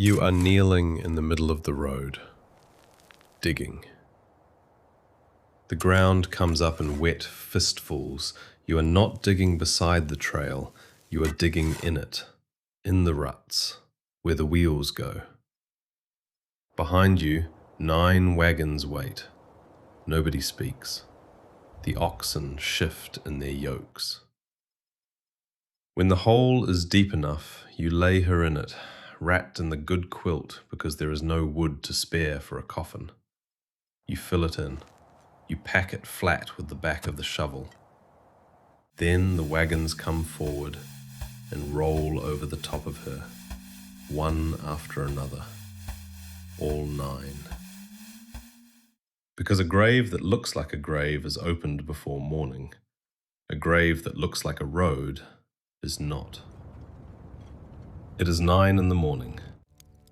You are kneeling in the middle of the road, digging. The ground comes up in wet fistfuls. You are not digging beside the trail, you are digging in it, in the ruts, where the wheels go. Behind you, 9 wagons wait. Nobody speaks. The oxen shift in their yokes. When the hole is deep enough, you lay her in it, wrapped in the good quilt because there is no wood to spare for a coffin. You fill it in. You pack it flat with the back of the shovel. Then the wagons come forward and roll over the top of her, one after another, all 9. Because a grave that looks like a grave is opened before morning. A grave that looks like a road is not. It is 9 in the morning.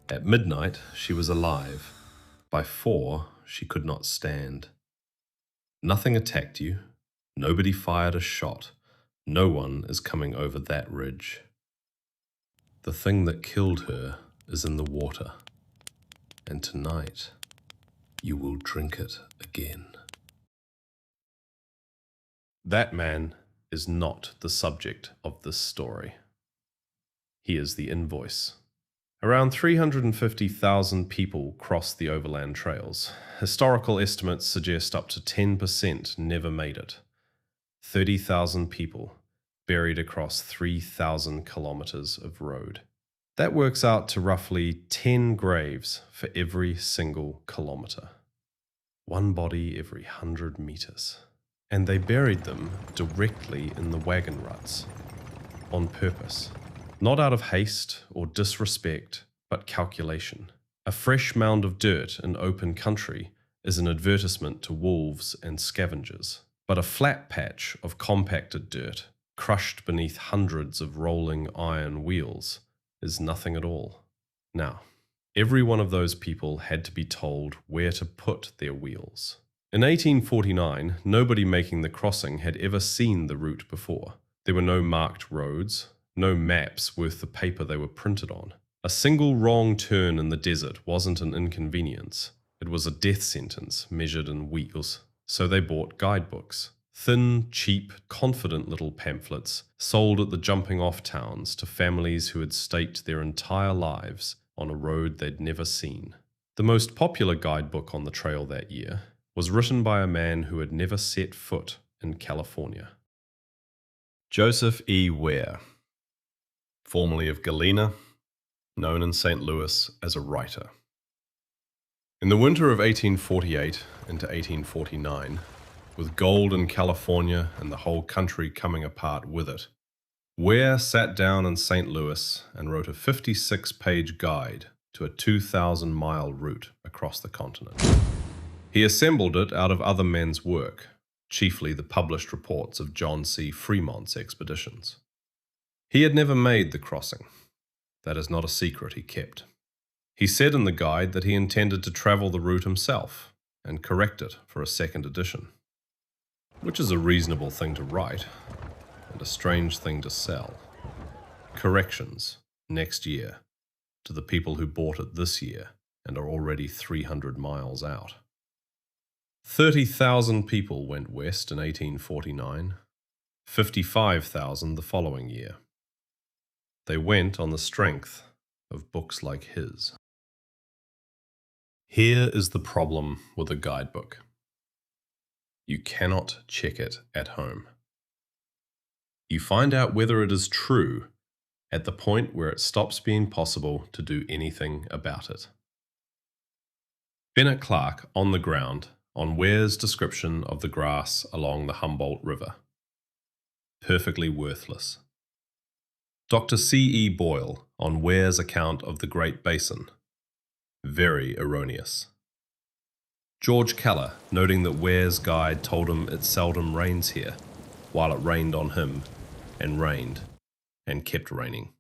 At midnight, she was alive. By 4, she could not stand. Nothing attacked you. Nobody fired a shot. No one is coming over that ridge. The thing that killed her is in the water. And tonight, you will drink it again. That man is not the subject of this story. He is the invoice. Around 350,000 people cross the overland trails. Historical estimates suggest up to 10% never made it. 30,000 people buried across 3,000 kilometers of road. That works out to roughly 10 graves for every single kilometer. 1 body every 100 meters. And they buried them directly in the wagon ruts, on purpose. Not out of haste or disrespect, but calculation. A fresh mound of dirt in open country is an advertisement to wolves and scavengers. But a flat patch of compacted dirt, crushed beneath hundreds of rolling iron wheels, is nothing at all. Now, every one of those people had to be told where to put their wheels. In 1849, nobody making the crossing had ever seen the route before. There were no marked roads, no maps worth the paper they were printed on. A single wrong turn in the desert wasn't an inconvenience. It was a death sentence measured in wheels. So they bought guidebooks. Thin, cheap, confident little pamphlets sold at the jumping-off towns to families who had staked their entire lives on a road they'd never seen. The most popular guidebook on the trail that year was written by a man who had never set foot in California. Joseph E. Ware, formerly of Galena, known in St. Louis as a writer. In the winter of 1848 into 1849, with gold in California and the whole country coming apart with it, Ware sat down in St. Louis and wrote a 56-page guide to a 2,000-mile route across the continent. He assembled it out of other men's work, chiefly the published reports of John C. Fremont's expeditions. He had never made the crossing. That is not a secret he kept. He said in the guide that he intended to travel the route himself and correct it for a second edition, which is a reasonable thing to write and a strange thing to sell. Corrections next year to the people who bought it this year and are already 300 miles out. 30,000 people went west in 1849, 55,000 the following year. They went on the strength of books like his. Here is the problem with a guidebook. You cannot check it at home. You find out whether it is true at the point where it stops being possible to do anything about it. Bennett Clark on the ground on Ware's description of the grass along the Humboldt River. Perfectly worthless. Dr. C. E. Boyle on Ware's account of the Great Basin. Very erroneous. George Keller noting that Ware's guide told him it seldom rains here, while it rained on him, and kept raining.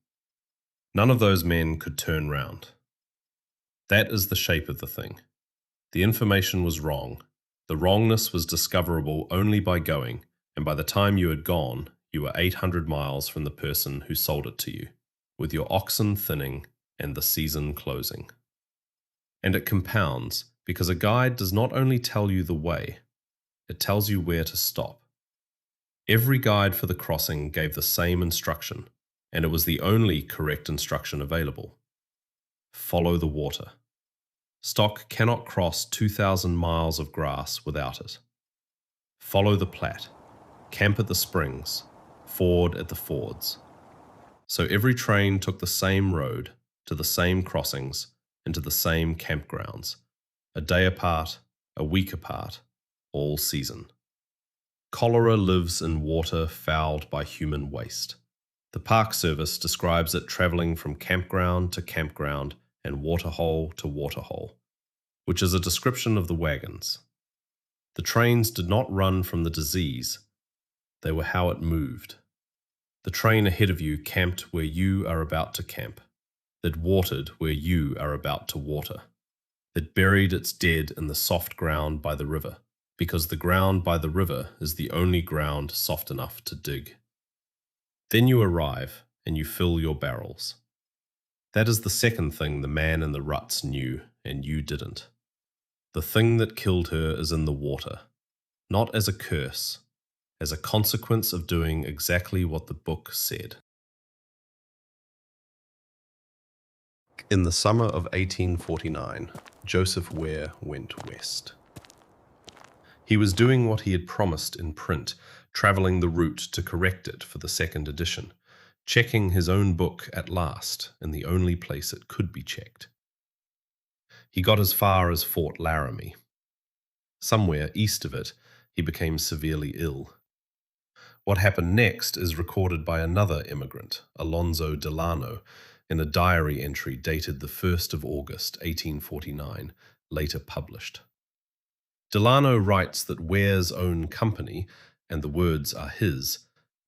None of those men could turn round. That is the shape of the thing. The information was wrong. The wrongness was discoverable only by going, and by the time you had gone, you were 800 miles from the person who sold it to you, with your oxen thinning and the season closing. And it compounds because a guide does not only tell you the way, it tells you where to stop. Every guide for the crossing gave the same instruction, and it was the only correct instruction available. Follow the water. Stock cannot cross 2,000 miles of grass without it. Follow the Platte. Camp at the springs. Ford at the fords. So every train took the same road, to the same crossings, and to the same campgrounds, a day apart, a week apart, all season. Cholera lives in water fouled by human waste. The Park Service describes it travelling from campground to campground and waterhole to waterhole, which is a description of the wagons. The trains did not run from the disease, they were how it moved. The train ahead of you camped where you are about to camp. It watered where you are about to water. It buried its dead in the soft ground by the river, because the ground by the river is the only ground soft enough to dig. Then you arrive and you fill your barrels. That is the second thing the man in the ruts knew and you didn't. The thing that killed her is in the water, not as a curse, as a consequence of doing exactly what the book said. In the summer of 1849, Joseph Ware went west. He was doing what he had promised in print, travelling the route to correct it for the second edition, checking his own book at last in the only place it could be checked. He got as far as Fort Laramie. Somewhere east of it, he became severely ill. What happened next is recorded by another immigrant, Alonzo Delano, in a diary entry dated the 1st of August, 1849, later published. Delano writes that Ware's own company, and the words are his,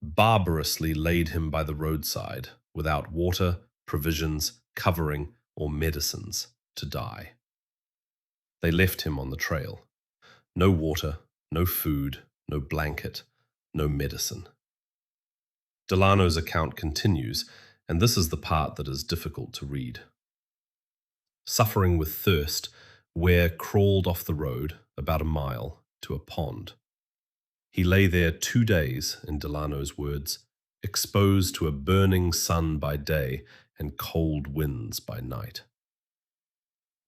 barbarously laid him by the roadside, without water, provisions, covering, or medicines, to die. They left him on the trail. No water, no food, no blanket, no medicine. Delano's account continues, and this is the part that is difficult to read. Suffering with thirst, Ware crawled off the road, about a mile, to a pond. He lay there 2 days, in Delano's words, exposed to a burning sun by day and cold winds by night.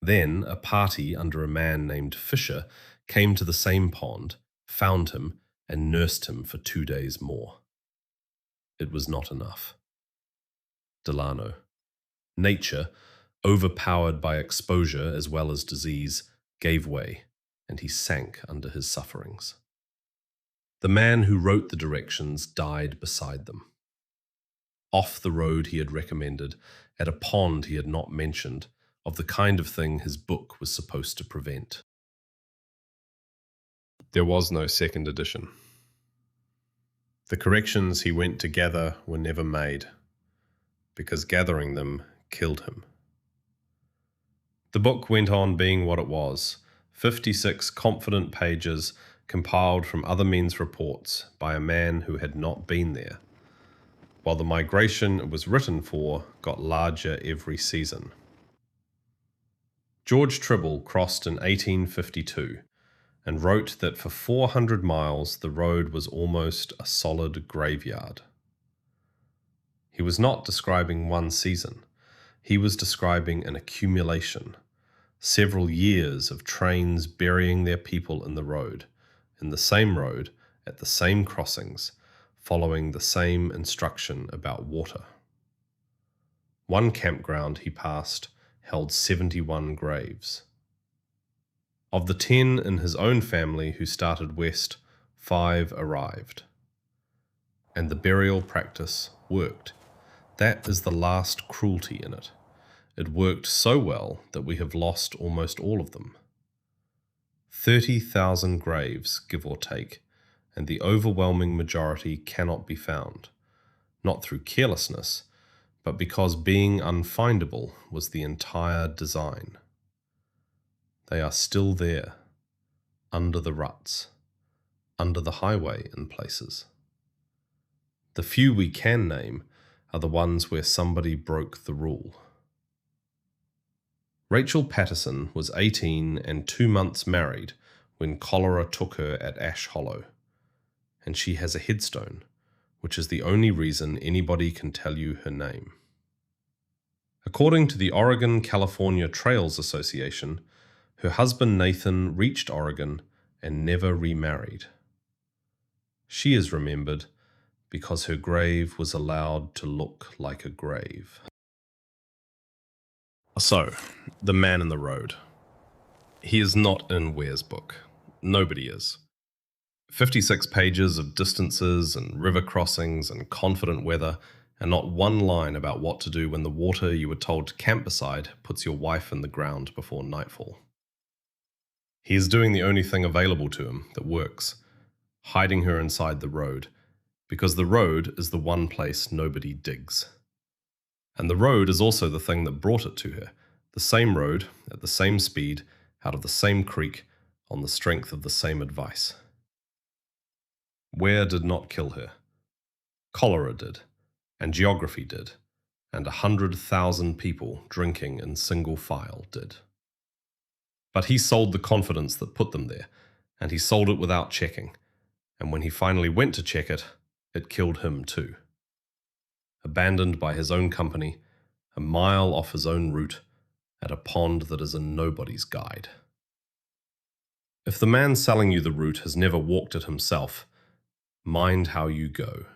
Then a party under a man named Fisher came to the same pond, found him, and nursed him for 2 days more. It was not enough. Delano. Nature, overpowered by exposure as well as disease, gave way, and he sank under his sufferings. The man who wrote the directions died beside them. Off the road he had recommended, at a pond he had not mentioned, of the kind of thing his book was supposed to prevent. There was no second edition. The corrections he went to gather were never made, because gathering them killed him. The book went on being what it was, 56 confident pages compiled from other men's reports by a man who had not been there, while the migration it was written for got larger every season. George Tribble crossed in 1852 and wrote that for 400 miles the road was almost a solid graveyard. He was not describing one season. He was describing an accumulation, several years of trains burying their people in the same road, at the same crossings, following the same instruction about water. One campground he passed held 71 graves. Of the 10 in his own family who started west, 5 arrived. And the burial practice worked. That is the last cruelty in it. It worked so well that we have lost almost all of them. 30,000 graves, give or take, and the overwhelming majority cannot be found, not through carelessness, but because being unfindable was the entire design. They are still there, under the ruts, under the highway in places. The few we can name are the ones where somebody broke the rule. Rachel Patterson was 18 and 2 months married when cholera took her at Ash Hollow, and she has a headstone, which is the only reason anybody can tell you her name. According to the Oregon-California Trails Association, her husband Nathan reached Oregon and never remarried. She is remembered because her grave was allowed to look like a grave. So, the man in the road. He is not in Ware's book. Nobody is. 56 pages of distances and river crossings and confident weather, and not one line about what to do when the water you were told to camp beside puts your wife in the ground before nightfall. He is doing the only thing available to him that works, hiding her inside the road, because the road is the one place nobody digs. And the road is also the thing that brought it to her, the same road, at the same speed, out of the same creek, on the strength of the same advice. Ware did not kill her. Cholera did, and geography did, and 100,000 people drinking in single file did. But he sold the confidence that put them there, and he sold it without checking, and when he finally went to check it, it killed him too. Abandoned by his own company, a mile off his own route, at a pond that is in nobody's guide. If the man selling you the route has never walked it himself, mind how you go.